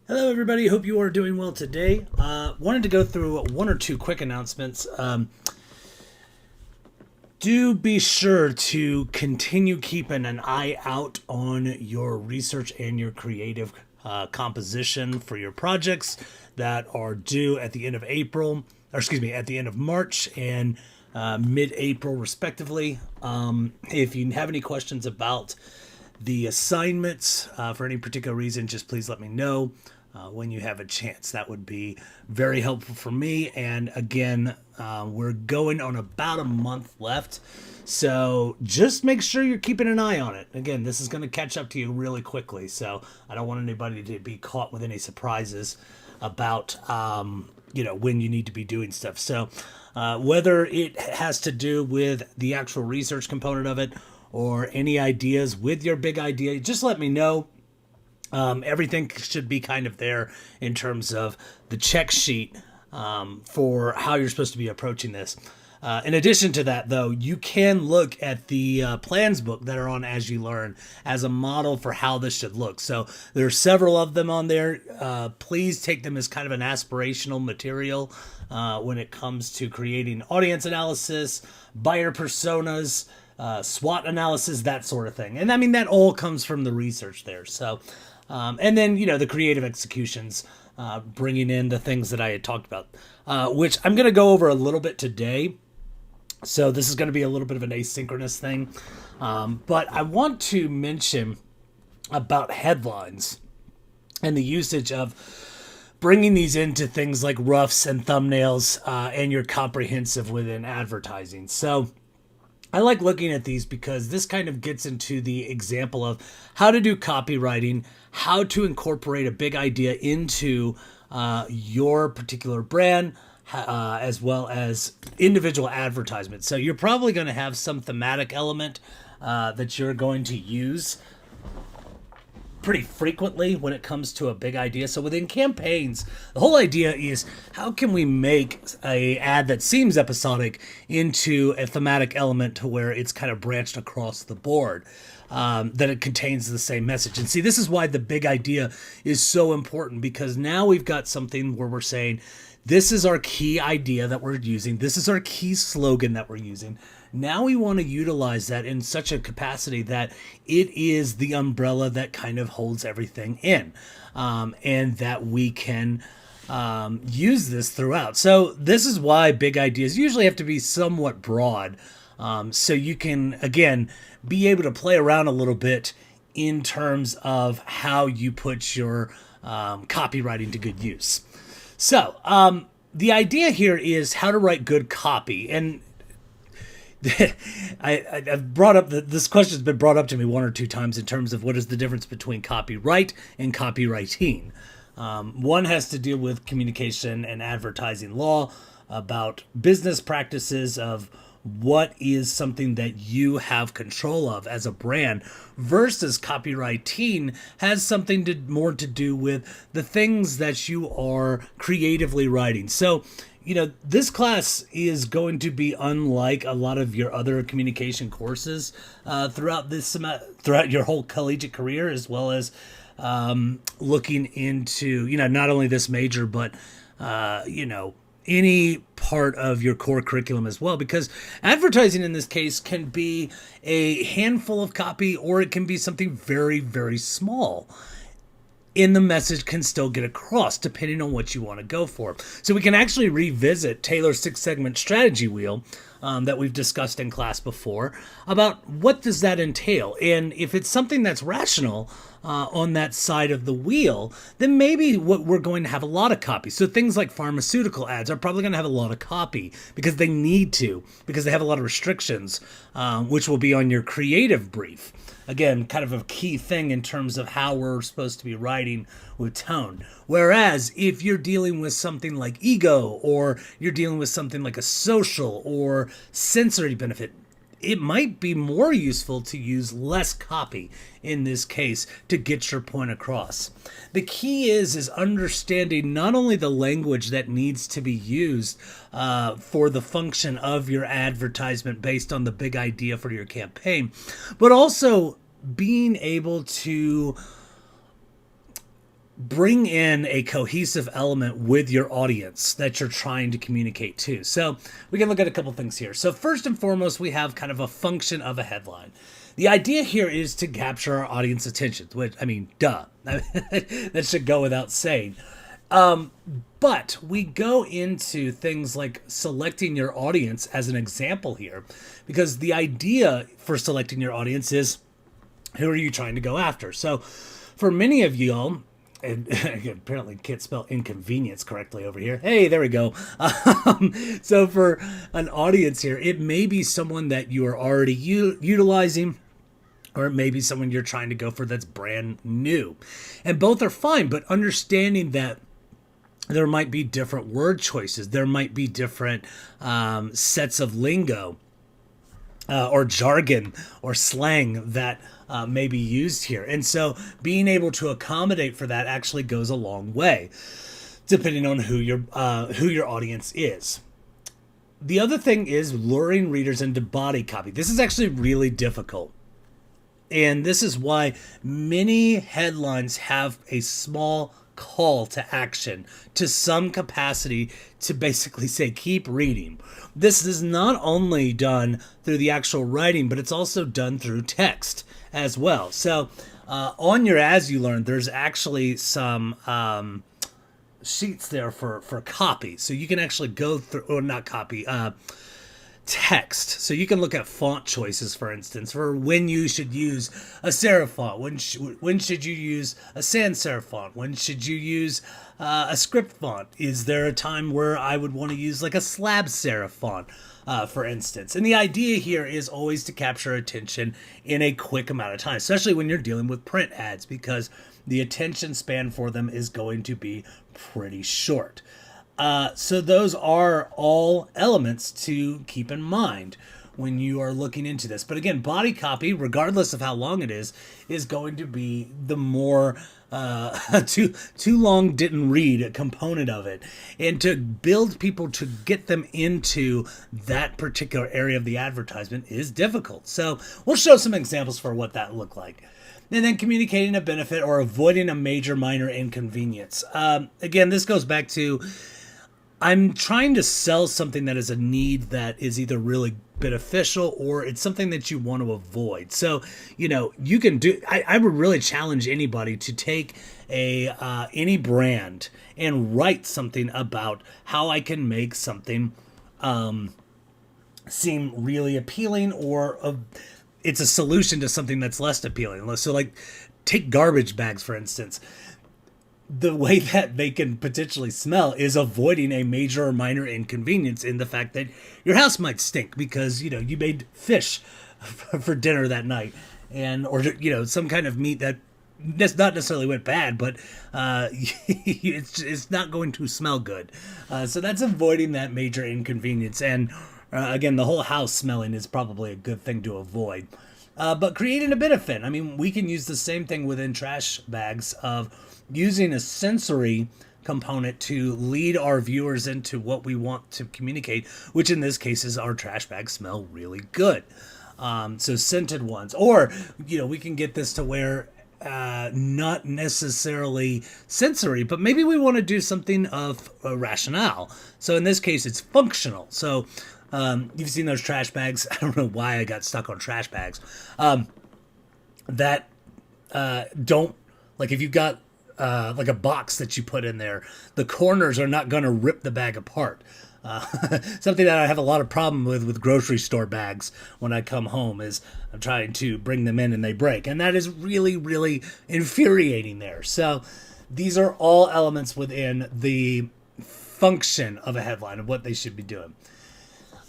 Hello, everybody. Hope you are doing well today. Wanted to go through one or two quick announcements. Do be sure to continue keeping an eye out on your research and your creative composition for your projects that are due at the end of April, or excuse me, at the end of March and mid-April, respectively. If you have any questions about the assignments for any particular reason, just please let me know when you have a chance. That would be very helpful for me. And again, we're going on about a month left. So just make sure you're keeping an eye on it. Again, this is going to catch up to you really quickly. So I don't want anybody to be caught with any surprises about, when you need to be doing stuff. So whether it has to do with the actual research component of it or any ideas with your big idea, just let me know. Everything should be kind of there in terms of the check sheet for how you're supposed to be approaching this. In addition to that, though, you can look at the plans book that are on As You Learn as a model for how this should look. So there are several of them on there. Please take them as kind of an aspirational material when it comes to creating audience analysis, buyer personas, SWOT analysis, that sort of thing. And I mean, that all comes from the research there. So, and then, the creative executions, bringing in the things that I had talked about, which I'm going to go over a little bit today. So this is going to be a little bit of an asynchronous thing. But I want to mention about headlines and the usage of bringing these into things like roughs and thumbnails and your comprehensive within advertising. So I like looking at these because this kind of gets into the example of how to do copywriting, how to incorporate a big idea into your particular brand, as well as individual advertisements. So you're probably going to have some thematic element that you're going to use pretty frequently when it comes to a big idea. So within campaigns, the whole idea is how can we make a ad that seems episodic into a thematic element to where it's kind of branched across the board, that it contains the same message. And see, this is why the big idea is so important, because now we've got something where we're saying, this is our key idea that we're using. This is our key slogan that we're using. Now we want to utilize that in such a capacity that it is the umbrella that kind of holds everything in, and that we can use this throughout. So this is why big ideas usually have to be somewhat broad, so you can, again, be able to play around a little bit in terms of how you put your copywriting to good use. So, the idea here is how to write good copy. And I've brought up this question has been brought up to me one or two times in terms of what is the difference between copyright and copywriting. One has to deal with communication and advertising law, about business practices of what is something that you have control of as a brand, versus copywriting has something more to do with the things that you are creatively writing. So, this class is going to be unlike a lot of your other communication courses throughout your whole collegiate career, as well as looking into, not only this major, but, any part of your core curriculum as well, because advertising in this case can be a handful of copy, or it can be something very, very small. And the message can still get across depending on what you want to go for. So we can actually revisit Taylor's 6-segment strategy wheel that we've discussed in class before about what does that entail. And if it's something that's rational on that side of the wheel, then maybe what we're going to have a lot of copy. So things like pharmaceutical ads are probably going to have a lot of copy because they need to, because they have a lot of restrictions, which will be on your creative brief. Again, kind of a key thing in terms of how we're supposed to be writing with tone. Whereas if you're dealing with something like ego, or you're dealing with something like a social or sensory benefit, it might be more useful to use less copy in this case to get your point across. The key is understanding not only the language that needs to be used for the function of your advertisement based on the big idea for your campaign, but also being able to bring in a cohesive element with your audience that you're trying to communicate to. So we can look at a couple things here. So first and foremost, we have kind of a function of a headline. The idea here is to capture our audience attention, which, I mean, duh. That should go without saying. But we go into things like selecting your audience as an example here, because the idea for selecting your audience is, who are you trying to go after? So for many of y'all, and apparently can't spell inconvenience correctly over here. Hey, there we go. So for an audience here, it may be someone that you are already utilizing, or it may be someone you're trying to go for that's brand new. And both are fine, but understanding that there might be different word choices. There might be different sets of lingo or jargon or slang that may be used here. And so being able to accommodate for that actually goes a long way, depending on who your audience is. The other thing is luring readers into body copy. This is actually really difficult. And this is why many headlines have a small call to action to some capacity to basically say, keep reading. This is not only done through the actual writing, but it's also done through text as well. So on your As You Learn, there's actually some sheets there for copy. So you can actually go through, or not copy, text. So you can look at font choices, for instance, for when you should use a serif font, when should you use a sans serif font, when should you use a script font. Is there a time where I would want to use like a slab serif font, for instance? And the idea here is always to capture attention in a quick amount of time, especially when you're dealing with print ads, because the attention span for them is going to be pretty short. So those are all elements to keep in mind when you are looking into this. But again, body copy, regardless of how long it is going to be the more too long didn't read component of it. And to build people to get them into that particular area of the advertisement is difficult. So we'll show some examples for what that looked like. And then communicating a benefit or avoiding a major minor inconvenience. Again, this goes back to, I'm trying to sell something that is a need that is either really beneficial or it's something that you want to avoid. So, you can do, I would really challenge anybody to take any brand and write something about how I can make something seem really appealing, or it's a solution to something that's less appealing. So like take garbage bags, for instance. The way that they can potentially smell is avoiding a major or minor inconvenience in the fact that your house might stink because, you made fish for dinner that night, or some kind of meat that not necessarily went bad, but it's not going to smell good. So that's avoiding that major inconvenience. And again, the whole house smelling is probably a good thing to avoid. But creating a benefit. I mean, we can use the same thing within trash bags of using a sensory component to lead our viewers into what we want to communicate, which in this case is our trash bags smell really good. So scented ones, or, we can get this to where not necessarily sensory, but maybe we want to do something of a rationale. So in this case, it's functional. So you've seen those trash bags. I don't know why I got stuck on trash bags. That don't, like, if you've got like a box that you put in there, the corners are not going to rip the bag apart. Something that I have a lot of problem with grocery store bags when I come home is I'm trying to bring them in and they break. And that is really, really infuriating there. So these are all elements within the function of a headline of what they should be doing.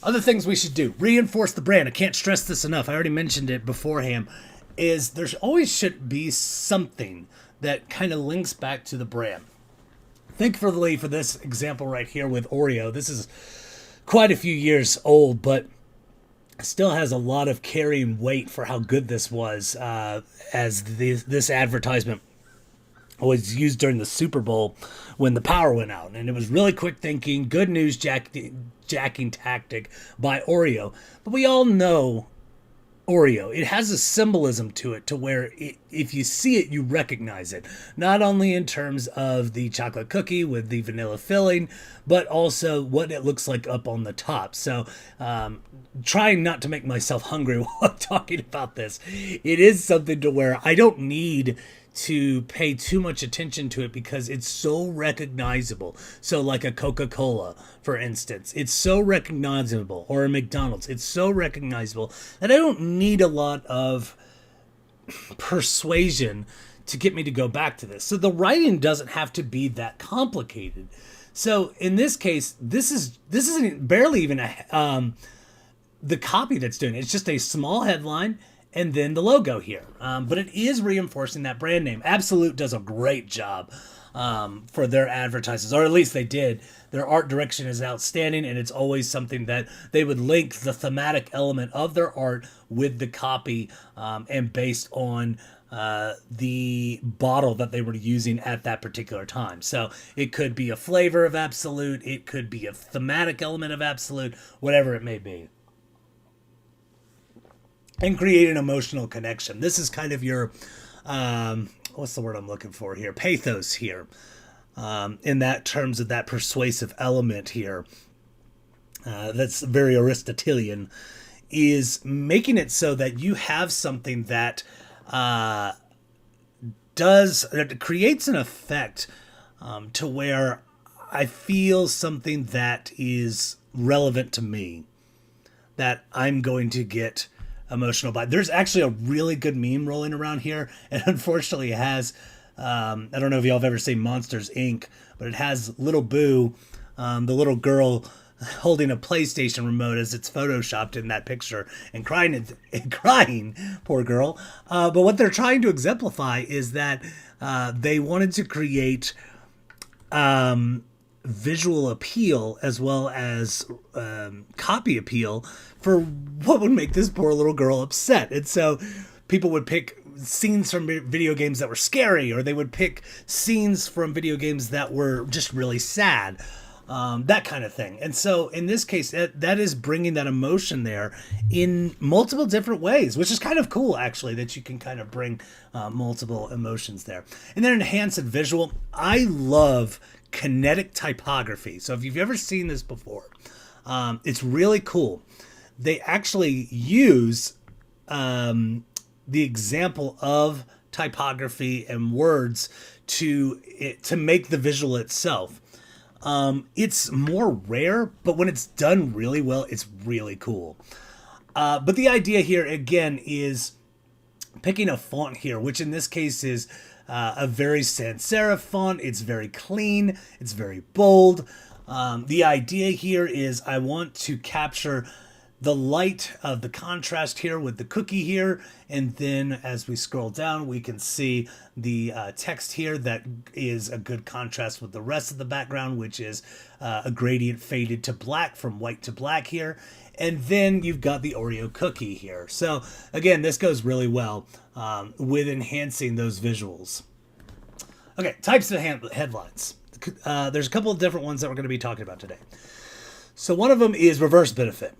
Other things we should do: reinforce the brand. I can't stress this enough. I already mentioned it beforehand. Is there's always should be something that kind of links back to the brand. Thankfully for this example right here with Oreo, this is quite a few years old, but still has a lot of carrying weight for how good this was, as this advertisement was used during the Super Bowl when the power went out. And it was really quick thinking, good news jacking tactic by Oreo. But we all know Oreo. It has a symbolism to it to where if you see it, you recognize it. Not only in terms of the chocolate cookie with the vanilla filling, but also what it looks like up on the top. So, trying not to make myself hungry while I'm talking about this, it is something to where I don't need to pay too much attention to it because it's so recognizable. So like a Coca-Cola, for instance, it's so recognizable, or a McDonald's, it's so recognizable that I don't need a lot of persuasion to get me to go back to this. So the writing doesn't have to be that complicated. So in this case, this isn't barely even the copy that's doing it. It's just a small headline and then the logo here. But it is reinforcing that brand name. Absolute does a great job for their advertisements, or at least they did. Their art direction is outstanding, and it's always something that they would link the thematic element of their art with the copy, and based on the bottle that they were using at that particular time. So it could be a flavor of Absolute, it could be a thematic element of Absolute, whatever it may be, and create an emotional connection. This is kind of your, what's the word I'm looking for here? Pathos here, in that terms of that persuasive element here. That's very Aristotelian, is making it so that you have something that that creates an effect, to where I feel something that is relevant to me, that I'm going to get emotional by. There's actually a really good meme rolling around here, and unfortunately it has, I don't know if y'all have ever seen Monsters Inc., but it has Little Boo, the little girl, holding a PlayStation remote as it's photoshopped in that picture, and crying, poor girl. But what they're trying to exemplify is that they wanted to create visual appeal as well as copy appeal for what would make this poor little girl upset. And so people would pick scenes from video games that were scary, or they would pick scenes from video games that were just really sad, that kind of thing. And so in this case, that is bringing that emotion there in multiple different ways, which is kind of cool, actually, that you can kind of bring multiple emotions there. And then enhance and visual. I love kinetic typography. So if you've ever seen this before, it's really cool. They actually use the example of typography and words to make the visual itself. It's more rare, but when it's done really well, it's really cool. But the idea here, again, is picking a font here, which in this case is a very sans serif font. It's very clean. It's very bold. The idea here is I want to capture the light of the contrast here with the cookie here, and then as we scroll down, we can see the text here that is a good contrast with the rest of the background, which is a gradient faded to black from white to black here. And then you've got the Oreo cookie here. So again, this goes really well with enhancing those visuals. Okay, types of headlines. There's a couple of different ones that we're going to be talking about today. So one of them is reverse benefit,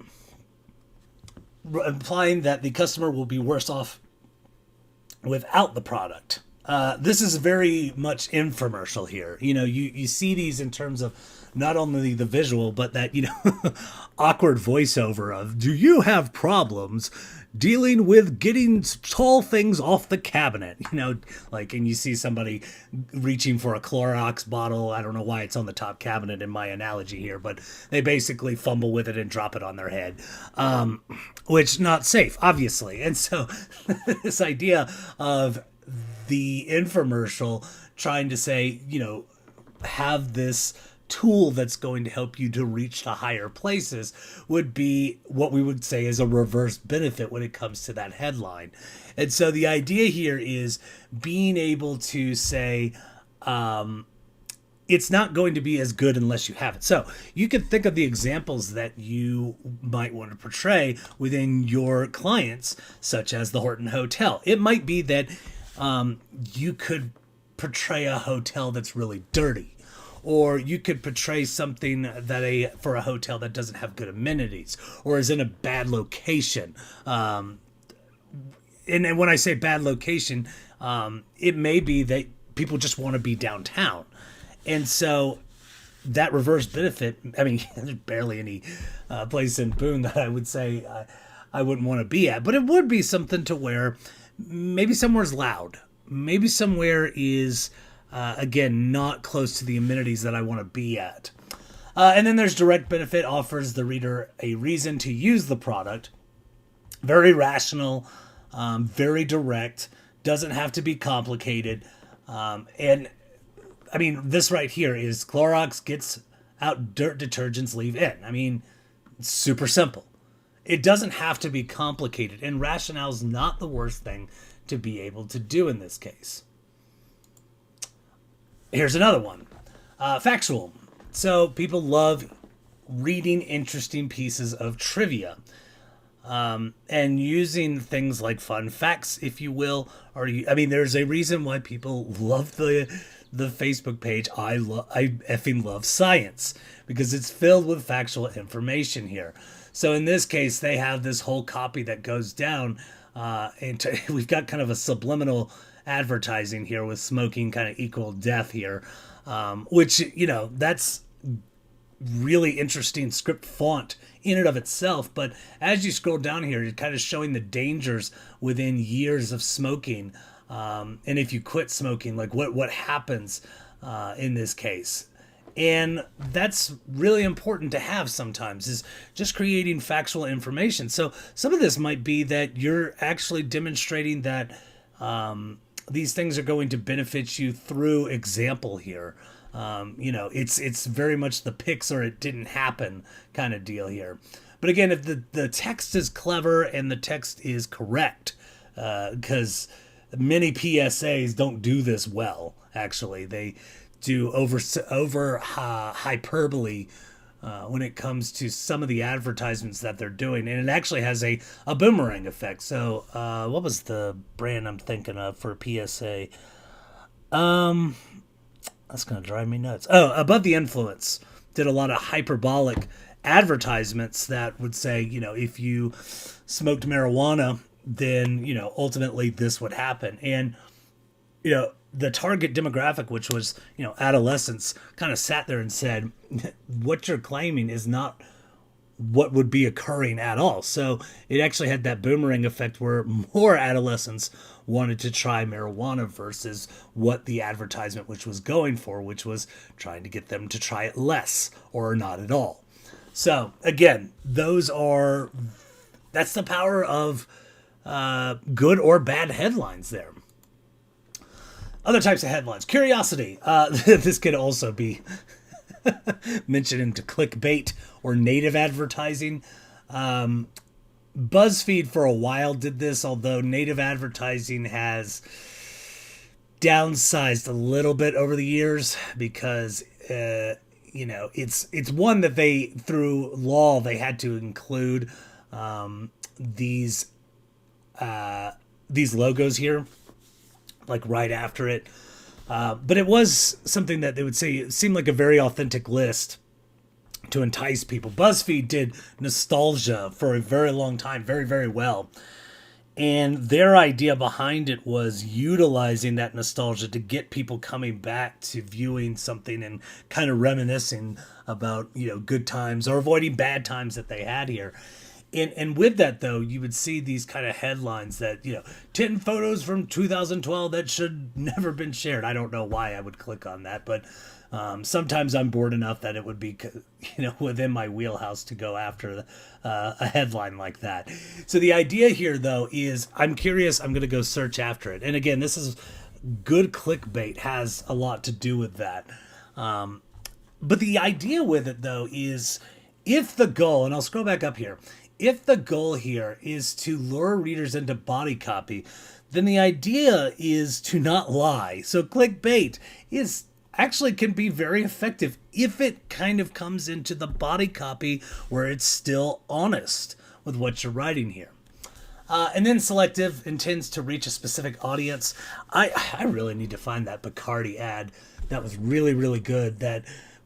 implying that the customer will be worse off without the product. This is very much infomercial here. You know, you see these in terms of not only the visual, but that, awkward voiceover of, do you have problems dealing with getting tall things off the cabinet? And you see somebody reaching for a Clorox bottle. I don't know why it's on the top cabinet in my analogy here, but they basically fumble with it and drop it on their head, which not safe, obviously. And so this idea of the infomercial trying to say, have this tool that's going to help you to reach to higher places would be what we would say is a reverse benefit when it comes to that headline. And so the idea here is being able to say, it's not going to be as good unless you have it. So you can think of the examples that you might want to portray within your clients, such as the Horton Hotel. It might be that you could portray a hotel that's really dirty, or you could portray something for a hotel that doesn't have good amenities or is in a bad location. and when I say bad location, it may be that people just want to be downtown. And so that reverse benefit, I mean, there's barely any place in Boone that I would say I wouldn't want to be at, but it would be something to where maybe somewhere's loud. Maybe somewhere is, again, not close to the amenities that I want to be at. And then there's direct benefit, offers the reader a reason to use the product. Very rational, very direct, doesn't have to be complicated. And I mean, this right here is Clorox gets out dirt detergents, leave in. I mean, it's super simple. It doesn't have to be complicated, and rationale is not the worst thing to be able to do in this case. Here's another one. Factual. So people love reading interesting pieces of trivia. And using things like fun facts, if you will, I mean, there's a reason why people love the Facebook page. I effing love science, because it's filled with factual information here. So in this case, they have this whole copy that goes down, and we've got kind of a subliminal advertising here with smoking kind of equal death here, which, you know, that's really interesting script font in and of itself. But as you scroll down here, you're kind of showing the dangers within years of smoking, and if you quit smoking, like what happens in this case. And that's really important to have sometimes, is just creating factual information. So some of this might be that you're actually demonstrating that these things are going to benefit you through example here. You know, it's very much the pics or it didn't happen kind of deal here. But again, if the text is clever and the text is correct, because many PSAs don't do this well, actually. They do over hyperbole when it comes to some of the advertisements that they're doing. And it actually has a boomerang effect. So what was the brand I'm thinking of for PSA? That's going to drive me nuts. Oh, Above the Influence did a lot of hyperbolic advertisements that would say, you know, if you smoked marijuana, then, you know, ultimately this would happen. And, you know, the target demographic, which was, you know, adolescents, kind of sat there and said, what you're claiming is not what would be occurring at all. So it actually had that boomerang effect where more adolescents wanted to try marijuana versus what the advertisement which was going for, which was trying to get them to try it less or not at all. So again, that's the power of good or bad headlines there. Other types of headlines. Curiosity. This could also be mentioned into clickbait or native advertising. BuzzFeed for a while did this, although native advertising has downsized a little bit over the years because, you know, it's one that they, through law, they had to include these logos here, like right after it. But it was something that they would say it seemed like a very authentic list to entice people. BuzzFeed did nostalgia for a very long time, very, very well. And their idea behind it was utilizing that nostalgia to get people coming back to viewing something and kind of reminiscing about, you know, good times or avoiding bad times that they had here. And with that, though, you would see these kind of headlines that, you know, 10 photos from 2012 that should never been shared. I don't know why I would click on that, but sometimes I'm bored enough that it would be, you know, within my wheelhouse to go after a headline like that. So the idea here, though, is I'm curious. I'm going to go search after it. And again, this is good clickbait, has a lot to do with that. But the idea with it, though, is if the goal, and I'll scroll back up here, if the goal here is to lure readers into body copy, then the idea is to not lie. So clickbait is actually can be very effective if it kind of comes into the body copy where it's still honest with what you're writing here. And then selective, intends to reach a specific audience. I really need to find that Bacardi ad that was really, really good. That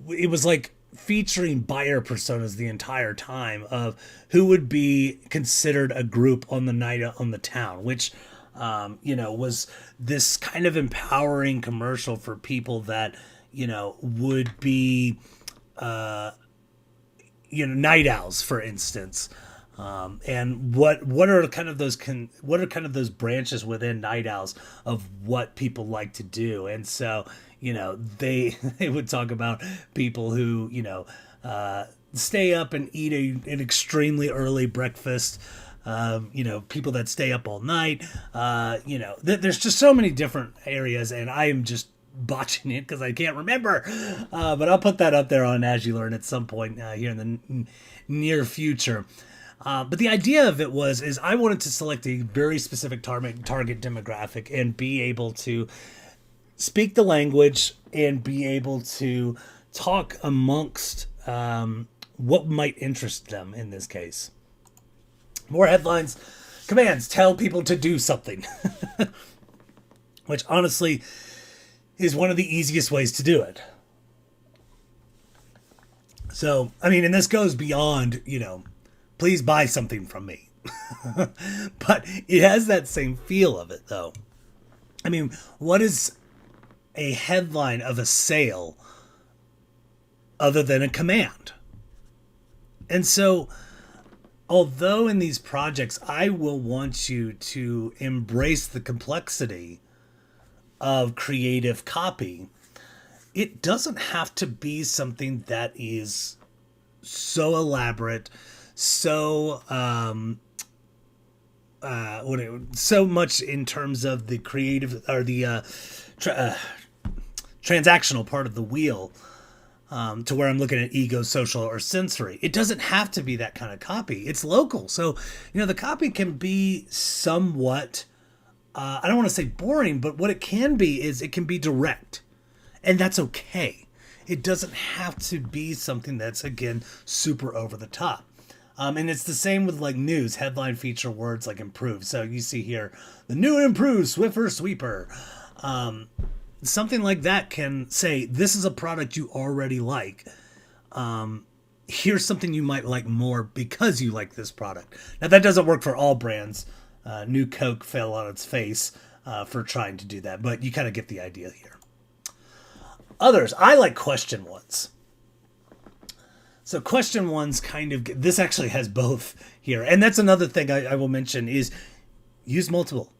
it was like featuring buyer personas the entire time of who would be considered a group on the night on the town, which was this kind of empowering commercial for people that would be night owls, for instance. And what are kind of those branches within night owls of what people like to do? And so they they would talk about people who stay up and eat an extremely early breakfast. People that stay up all night. There's just so many different areas, and I am just botching it because I can't remember. But I'll put that up there on As You Learn at some point here in the near future. But the idea of it is I wanted to select a very specific target demographic and be able to speak the language and be able to talk amongst what might interest them in this case. More headlines, commands, tell people to do something. Which honestly is one of the easiest ways to do it. So, I mean, and this goes beyond, please buy something from me. But it has that same feel of it, though. I mean, what is a headline of a sale other than a command? And so, although in these projects, I will want you to embrace the complexity of creative copy, it doesn't have to be something that is so elaborate, so so much in terms of the creative or the transactional part of the wheel, to where I'm looking at ego, social, or sensory. It doesn't have to be that kind of copy. It's local. So, the copy can be somewhat, I don't want to say boring, but what it can be is it can be direct. And that's okay. It doesn't have to be something that's, again, super over the top. And it's the same with like news, headline feature words like improve. So you see here, the new and improved Swiffer Sweeper. Something like that can say, this is a product you already like. Here's something you might like more because you like this product. Now that doesn't work for all brands. New Coke fell on its face for trying to do that, but you kind of get the idea here. Others, I like question ones. So question ones this actually has both here. And that's another thing I will mention is use multiple.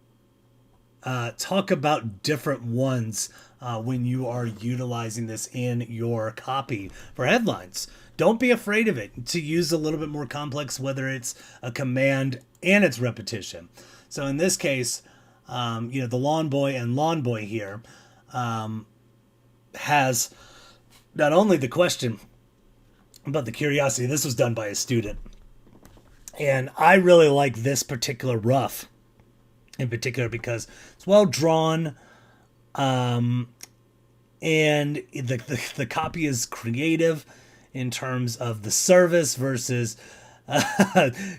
Talk about different ones when you are utilizing this in your copy for headlines. Don't be afraid of it to use a little bit more complex, whether it's a command and its repetition. So in this case, the lawn boy and lawn boy here has not only the question, but the curiosity. This was done by a student. And I really like this particular rough in particular because it's well drawn, and the copy is creative in terms of the service versus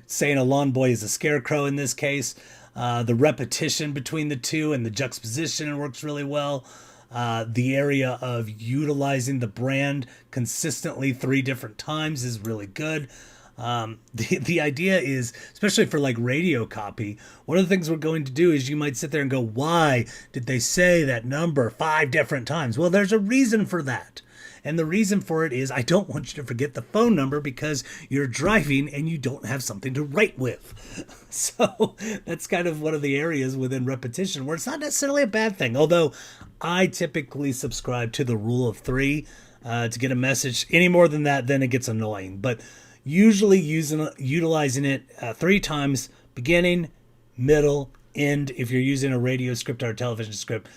saying a lawn boy is a scarecrow in this case. The repetition between the two and the juxtaposition works really well. The area of utilizing the brand consistently 3 different times is really good. The idea is, especially for like radio copy, one of the things we're going to do is you might sit there and go, why did they say that number 5 different times? Well, there's a reason for that. And the reason for it is I don't want you to forget the phone number because you're driving and you don't have something to write with. So that's kind of one of the areas within repetition where it's not necessarily a bad thing. Although I typically subscribe to the rule of 3 to get a message. Any more than that, then it gets annoying. But usually utilizing it 3 times, beginning, middle, end, if you're using a radio script or a television script,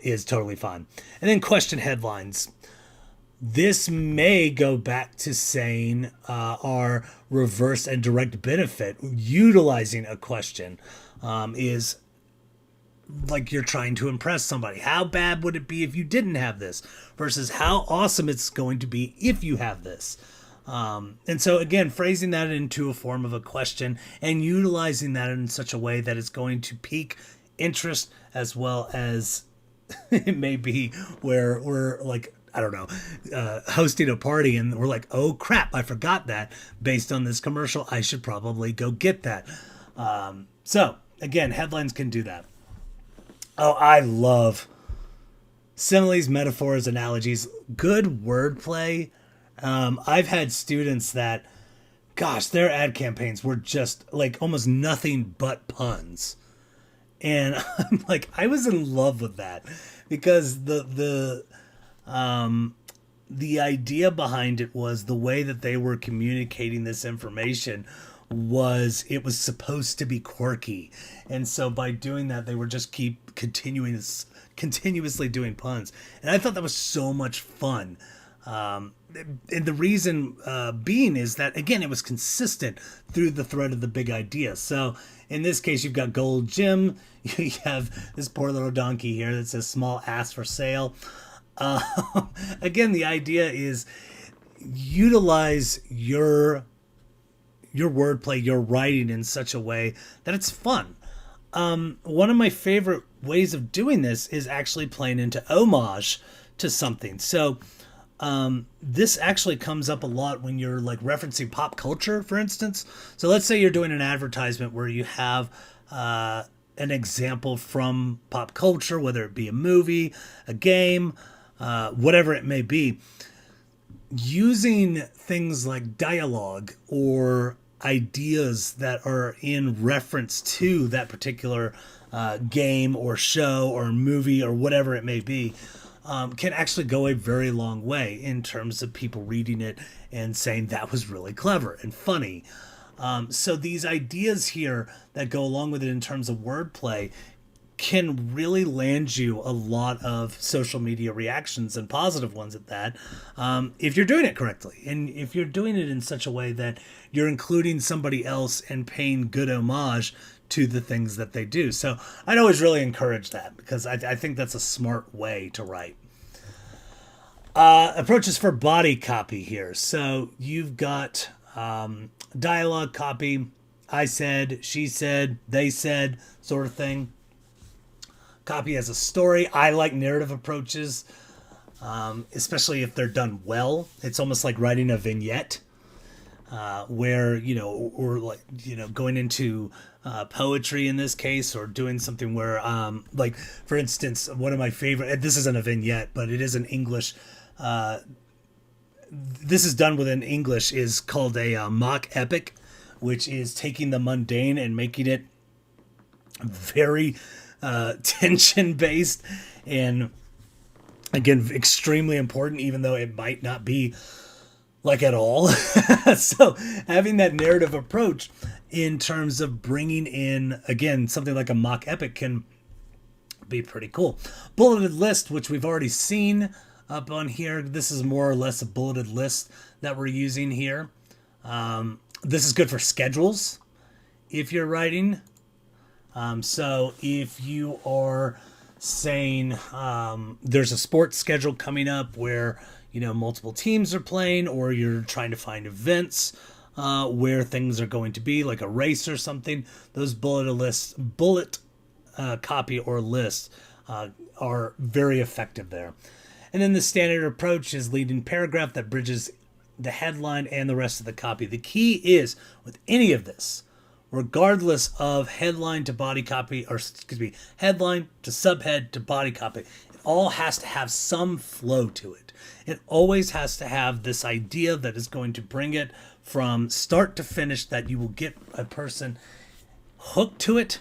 is totally fine. And then question headlines. This may go back to saying our reverse and direct benefit. Utilizing a question is like you're trying to impress somebody. How bad would it be if you didn't have this? Versus how awesome it's going to be if you have this. And so again, phrasing that into a form of a question and utilizing that in such a way that it's going to pique interest, as well as it may be where we're like, I don't know, hosting a party, and we're like, oh crap, I forgot that. Based on this commercial, I should probably go get that. So again, headlines can do that. Oh, I love similes, metaphors, analogies, good wordplay. I've had students that, gosh, their ad campaigns were just like almost nothing but puns. And I'm like, I was in love with that because the idea behind it was the way that they were communicating this information was it was supposed to be quirky, and so by doing that they were just continuously doing puns, and I thought that was so much fun. And the reason being is that, again, it was consistent through the thread of the big idea. So in this case, you've got Gold Gym. You have this poor little donkey here that says small ass for sale. Again, the idea is utilize your wordplay, your writing in such a way that it's fun. One of my favorite ways of doing this is actually playing into homage to something. So this actually comes up a lot when you're like referencing pop culture, for instance. So let's say you're doing an advertisement where you have an example from pop culture, whether it be a movie, a game, whatever it may be. Using things like dialogue or ideas that are in reference to that particular game or show or movie or whatever it may be can actually go a very long way in terms of people reading it and saying that was really clever and funny. So these ideas here that go along with it in terms of wordplay can really land you a lot of social media reactions, and positive ones at that, if you're doing it correctly. And if you're doing it in such a way that you're including somebody else and paying good homage to the things that they do. So I'd always really encourage that because I think that's a smart way to write. Approaches for body copy here. So you've got dialogue copy, I said, she said, they said, sort of thing. Copy as a story. I like narrative approaches, especially if they're done well. It's almost like writing a vignette, where, or like, going into poetry in this case, or doing something where, like, for instance, one of my favorite, this isn't a vignette, but it is an English, this is done within English, is called a mock epic, which is taking the mundane and making it very tension based, and again, extremely important, even though it might not be like at all. So having that narrative approach in terms of bringing in, again, something like a mock epic can be pretty cool. Bulleted list, which we've already seen up on here. This is more or less a bulleted list that we're using here. This is good for schedules if you're writing. So if you are saying there's a sports schedule coming up where, multiple teams are playing, or you're trying to find events where things are going to be, like a race or something, those bullet copy or list are very effective there. And then the standard approach is leading paragraph that bridges the headline and the rest of the copy. The key is with any of this, regardless of headline to body copy, or headline to subhead to body copy, it all has to have some flow to it. It always has to have this idea that is going to bring it from start to finish, that you will get a person hooked to it,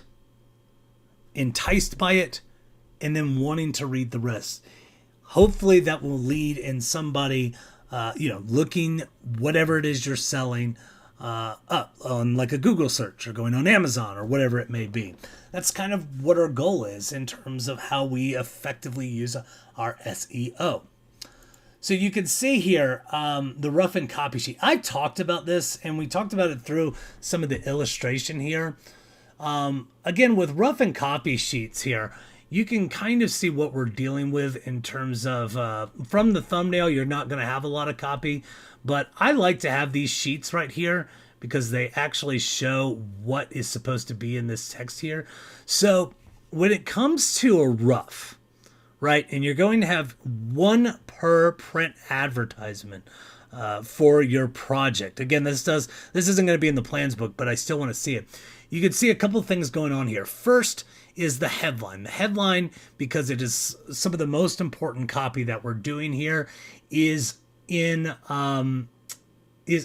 enticed by it, and then wanting to read the rest. Hopefully that will lead in somebody, looking whatever it is you're selling up on like a Google search, or going on Amazon, or whatever it may be. That's kind of what our goal is in terms of how we effectively use our SEO. So you can see here the rough-in copy sheet. I talked about this, and we talked about it through some of the illustration here. Again, with rough-in copy sheets here, you can kind of see what we're dealing with in terms of, from the thumbnail, you're not going to have a lot of copy, but I like to have these sheets right here because they actually show what is supposed to be in this text here. So when it comes to a rough, right, and you're going to have one per print advertisement for your project. Again, this isn't going to be in the plans book, but I still want to see it. You can see a couple of things going on here. First is the headline. The headline, because it is some of the most important copy that we're doing here, is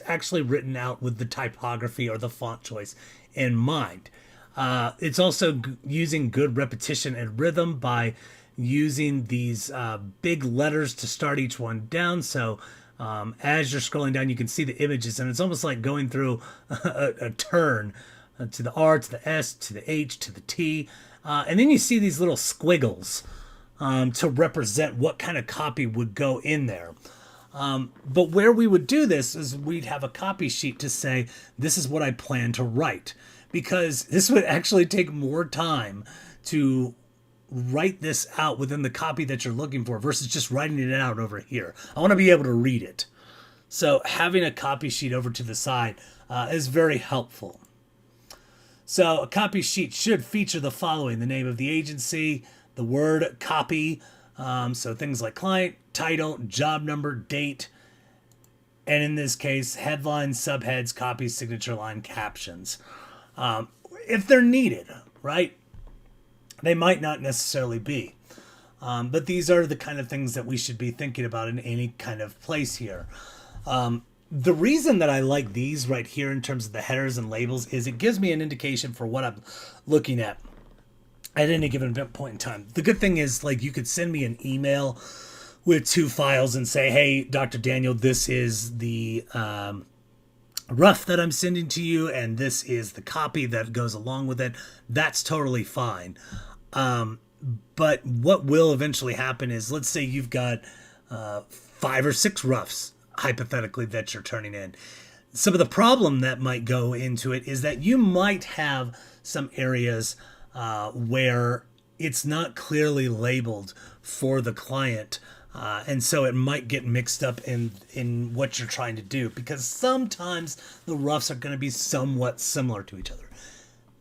actually written out with the typography or the font choice in mind. It's also using good repetition and rhythm by using these big letters to start each one down. So as you're scrolling down, you can see the images, and it's almost like going through a turn to the R, to the S, to the H, to the T. And then you see these little squiggles to represent what kind of copy would go in there. But where we would do this is we'd have a copy sheet to say, this is what I plan to write. Because this would actually take more time to write this out within the copy that you're looking for versus just writing it out over here. I want to be able to read it. So having a copy sheet over to the side is very helpful. So a copy sheet should feature the following: the name of the agency, the word copy, so things like client, title, job number, date, and in this case, headlines, subheads, copy, signature line, captions. If they're needed, right? They might not necessarily be. But these are the kind of things that we should be thinking about in any kind of place here. The reason that I like these right here in terms of the headers and labels is it gives me an indication for what I'm looking at any given point in time. The good thing is, like, you could send me an email with 2 files and say, hey, Dr. Daniel, this is the rough that I'm sending to you, and this is the copy that goes along with it. That's totally fine. But what will eventually happen is, let's say you've got 5 or 6 roughs, hypothetically, that you're turning in. Some of the problem that might go into it is that you might have some areas where it's not clearly labeled for the client. And so it might get mixed up in what you're trying to do, because sometimes the roughs are going to be somewhat similar to each other.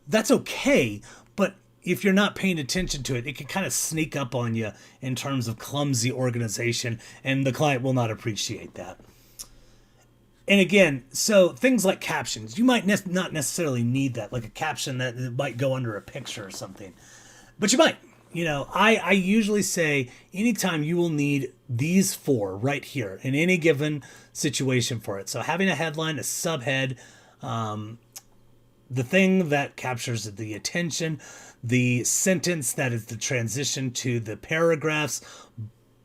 That's okay, but if you're not paying attention to it, it can kind of sneak up on you in terms of clumsy organization, and the client will not appreciate that. And again, so things like captions, you might not necessarily need that, like a caption that might go under a picture or something, but you might. You know, I usually say anytime you will need these 4 right here in any given situation for it. So having a headline, a subhead, the thing that captures the attention, the sentence that is the transition to the paragraphs,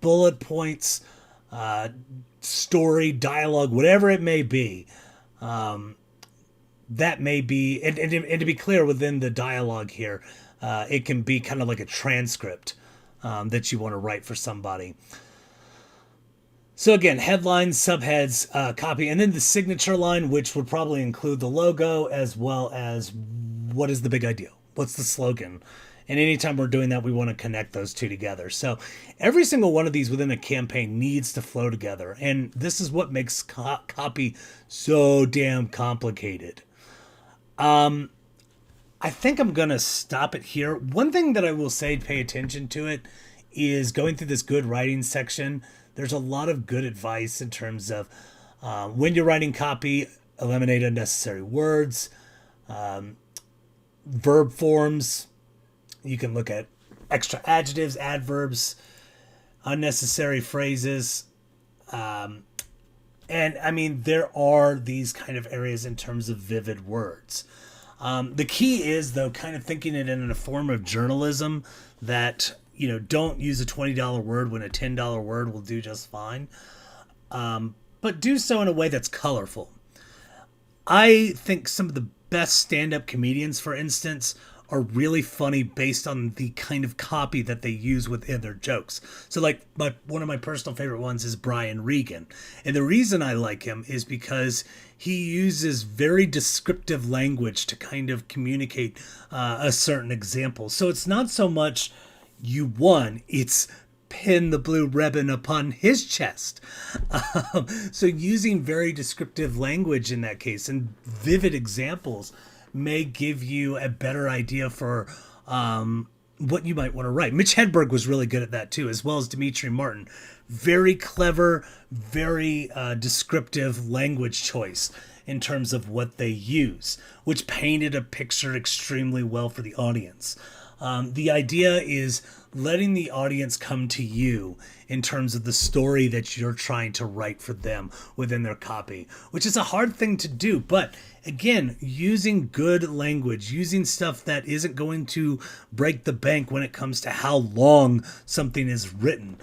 bullet points, story, dialogue, whatever it may be. That may be, and to be clear, within the dialogue here, it can be kind of like a transcript that you want to write for somebody. So again, headlines, subheads, copy, and then the signature line, which would probably include the logo as well as what is the big idea? What's the slogan? And anytime we're doing that, we want to connect those two together. So every single one of these within a campaign needs to flow together. And this is what makes copy so damn complicated. I think I'm going to stop it here. One thing that I will say, pay attention to it, is going through this good writing section. There's a lot of good advice in terms of when you're writing copy, eliminate unnecessary words, verb forms. You can look at extra adjectives, adverbs, unnecessary phrases. And I mean, there are these kind of areas in terms of vivid words. The key is, though, kind of thinking it in a form of journalism that, you know, don't use a $20 word when a $10 word will do just fine. But do so in a way that's colorful. I think some of the best stand-up comedians, for instance, are really funny based on the kind of copy that they use within their jokes. So like one of my personal favorite ones is Brian Regan. And the reason I like him is because he uses very descriptive language to kind of communicate a certain example. So it's not so much you won, it's pin the blue ribbon upon his chest. So using very descriptive language in that case and vivid examples may give you a better idea for what you might want to write. Mitch Hedberg was really good at that too, as well as Dimitri Martin. Very clever, very descriptive language choice in terms of what they use, which painted a picture extremely well for the audience. The idea is letting the audience come to you in terms of the story that you're trying to write for them within their copy, which is a hard thing to do. But again, using good language, using stuff that isn't going to break the bank when it comes to how long something is written,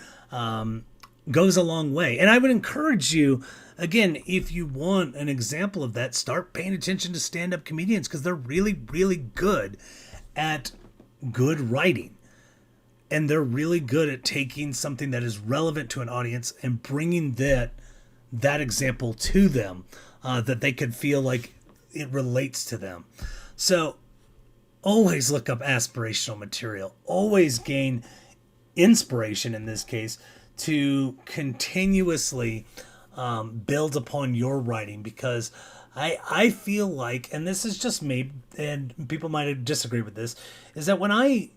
goes a long way. And I would encourage you, again, if you want an example of that, start paying attention to stand-up comedians, because they're really, really good at good writing. And they're really good at taking something that is relevant to an audience and bringing that example to them, that they could feel like it relates to them. So always look up aspirational material. Always gain inspiration, in this case, to continuously build upon your writing, because I feel like, and this is just me, and people might disagree with this, is that when I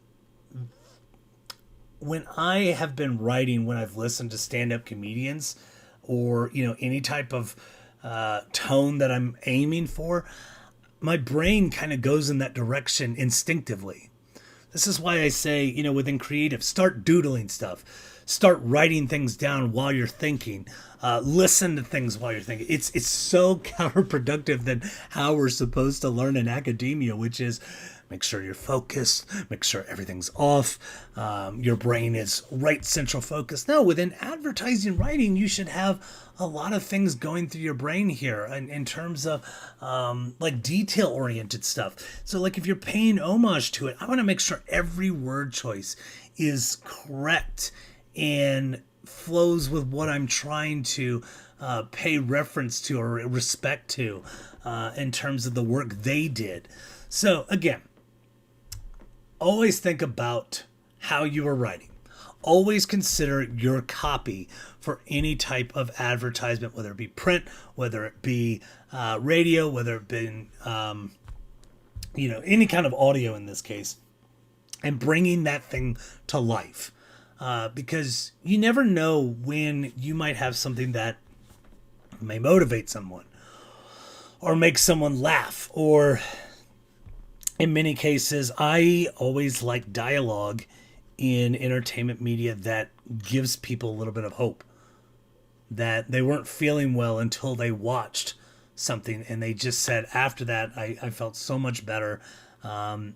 have been writing, when I've listened to stand-up comedians, or any type of tone that I'm aiming for, my brain kind of goes in that direction instinctively. This is why I say, within creative, start doodling stuff. Start writing things down while you're thinking. Listen to things while you're thinking. It's so counterproductive than how we're supposed to learn in academia, which is make sure you're focused, make sure everything's off, your brain is right central focus. No, within advertising writing, you should have a lot of things going through your brain here in terms of like detail-oriented stuff. So like if you're paying homage to it, I want to make sure every word choice is correct and flows with what I'm trying to pay reference to or respect to in terms of the work they did. So again, always think about how you are writing. Always consider your copy for any type of advertisement, whether it be print, whether it be radio, whether it be any kind of audio in this case, and bringing that thing to life. Because you never know when you might have something that may motivate someone or make someone laugh, or in many cases, I always like dialogue in entertainment media that gives people a little bit of hope that they weren't feeling well until they watched something, and they just said, after that, I felt so much better. And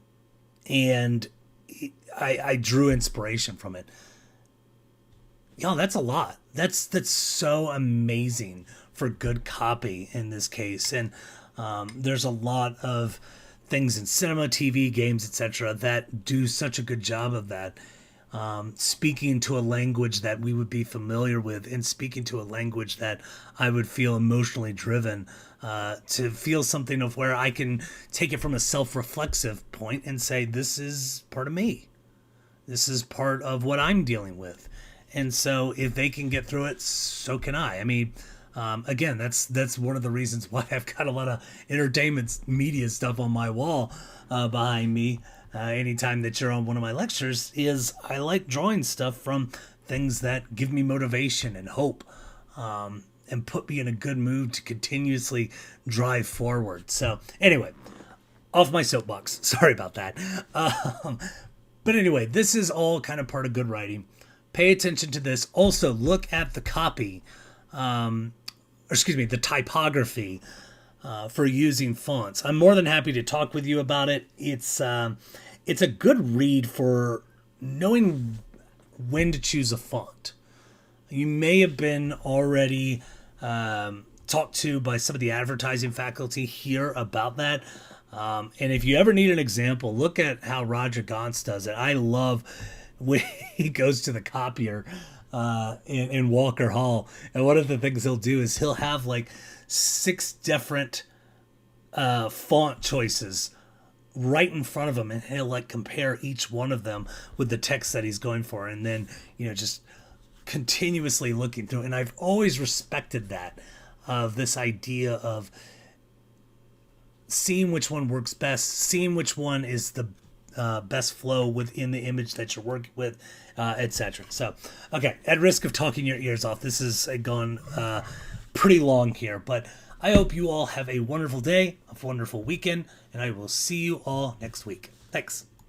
I drew inspiration from it. That's a lot. That's so amazing for good copy in this case. And there's a lot of things in cinema, TV, games, etc. that do such a good job of that. Speaking to a language that we would be familiar with, and speaking to a language that I would feel emotionally driven to feel something of where I can take it from a self-reflexive point and say, this is part of me. This is part of what I'm dealing with. And so if they can get through it, so can I. I mean, again, that's one of the reasons why I've got a lot of entertainment media stuff on my wall behind me. Anytime that you're on one of my lectures, is I like drawing stuff from things that give me motivation and hope, and put me in a good mood to continuously drive forward. So anyway, off my soapbox. Sorry about that. But anyway, this is all kind of part of good writing. Pay attention to this. Also, look at the copy, the typography for using fonts. I'm more than happy to talk with you about it. It's a good read for knowing when to choose a font. You may have been already talked to by some of the advertising faculty here about that. And if you ever need an example, look at how Roger Gantz does it. I love when he goes to the copier in Walker Hall. And one of the things he'll do is he'll have like 6 different font choices right in front of him, and he'll like compare each one of them with the text that he's going for, and then just continuously looking through. And I've always respected that, of this idea of seeing which one works best, seeing which one is the best flow within the image that you're working with, etc. So, okay, at risk of talking your ears off, this has gone pretty long here, but I hope you all have a wonderful day, a wonderful weekend, and I will see you all next week. Thanks.